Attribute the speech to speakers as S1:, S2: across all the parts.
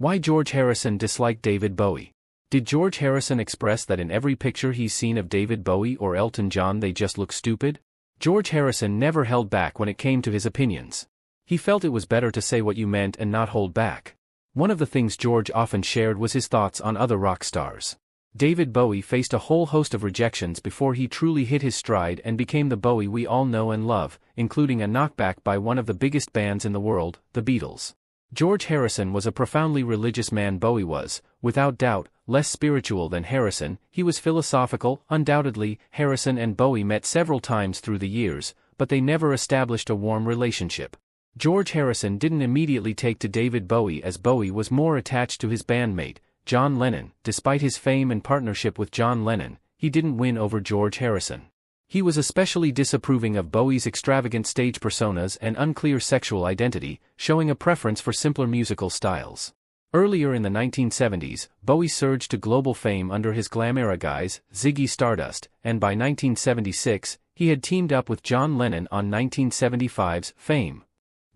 S1: Why George Harrison disliked David Bowie. Did George Harrison express that in every picture he's seen of David Bowie or Elton John they just look stupid? George Harrison never held back when it came to his opinions. He felt it was better to say what you meant and not hold back. One of the things George often shared was his thoughts on other rock stars. David Bowie faced a whole host of rejections before he truly hit his stride and became the Bowie we all know and love, including a knockback by one of the biggest bands in the world, the Beatles. George Harrison was a profoundly religious man. Bowie was, without doubt, less spiritual than Harrison. He was philosophical, undoubtedly. Harrison and Bowie met several times through the years, but they never established a warm relationship. George Harrison didn't immediately take to David Bowie as Bowie was more attached to his bandmate, John Lennon. Despite his fame and partnership with John Lennon, he didn't win over George Harrison. He was especially disapproving of Bowie's extravagant stage personas and unclear sexual identity, showing a preference for simpler musical styles. Earlier in the 1970s, Bowie surged to global fame under his glam-era guys, Ziggy Stardust, and by 1976, he had teamed up with John Lennon on 1975's Fame.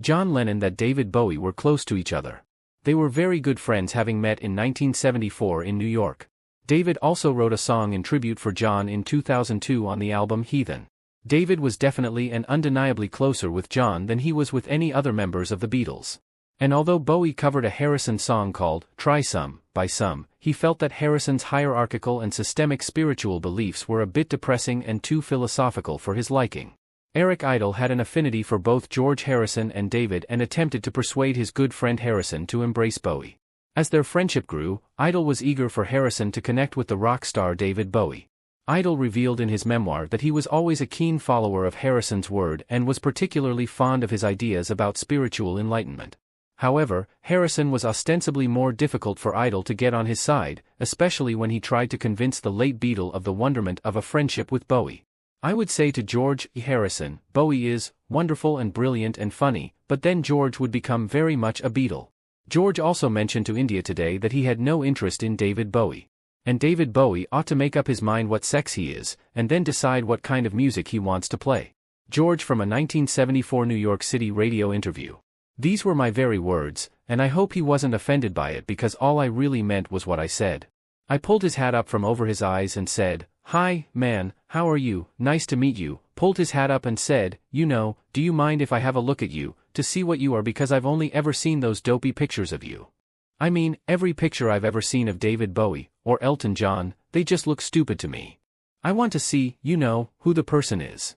S1: John Lennon and David Bowie were close to each other. They were very good friends, having met in 1974 in New York. David also wrote a song in tribute for John in 2002 on the album Heathen. David was definitely and undeniably closer with John than he was with any other members of the Beatles. And although Bowie covered a Harrison song called Try Some, by some, he felt that Harrison's hierarchical and systemic spiritual beliefs were a bit depressing and too philosophical for his liking. Eric Idle had an affinity for both George Harrison and David and attempted to persuade his good friend Harrison to embrace Bowie. As their friendship grew, Idle was eager for Harrison to connect with the rock star David Bowie. Idle revealed in his memoir that he was always a keen follower of Harrison's word and was particularly fond of his ideas about spiritual enlightenment. However, Harrison was ostensibly more difficult for Idle to get on his side, especially when he tried to convince the late Beatle of the wonderment of a friendship with Bowie. I would say to George Harrison, Bowie is wonderful and brilliant and funny, but then George would become very much a Beatle. George also mentioned to India Today that he had no interest in David Bowie. And David Bowie ought to make up his mind what sex he is, and then decide what kind of music he wants to play. George, from a 1974 New York City radio interview. These were my very words, and I hope he wasn't offended by it because all I really meant was what I said. I pulled his hat up from over his eyes and said, "Hi, man, how are you? Nice to meet you." Pulled his hat up and said, "You know, do you mind if I have a look at you, to see what you are, because I've only ever seen those dopey pictures of you. I mean, every picture I've ever seen of David Bowie, or Elton John, they just look stupid to me. I want to see, you know, who the person is."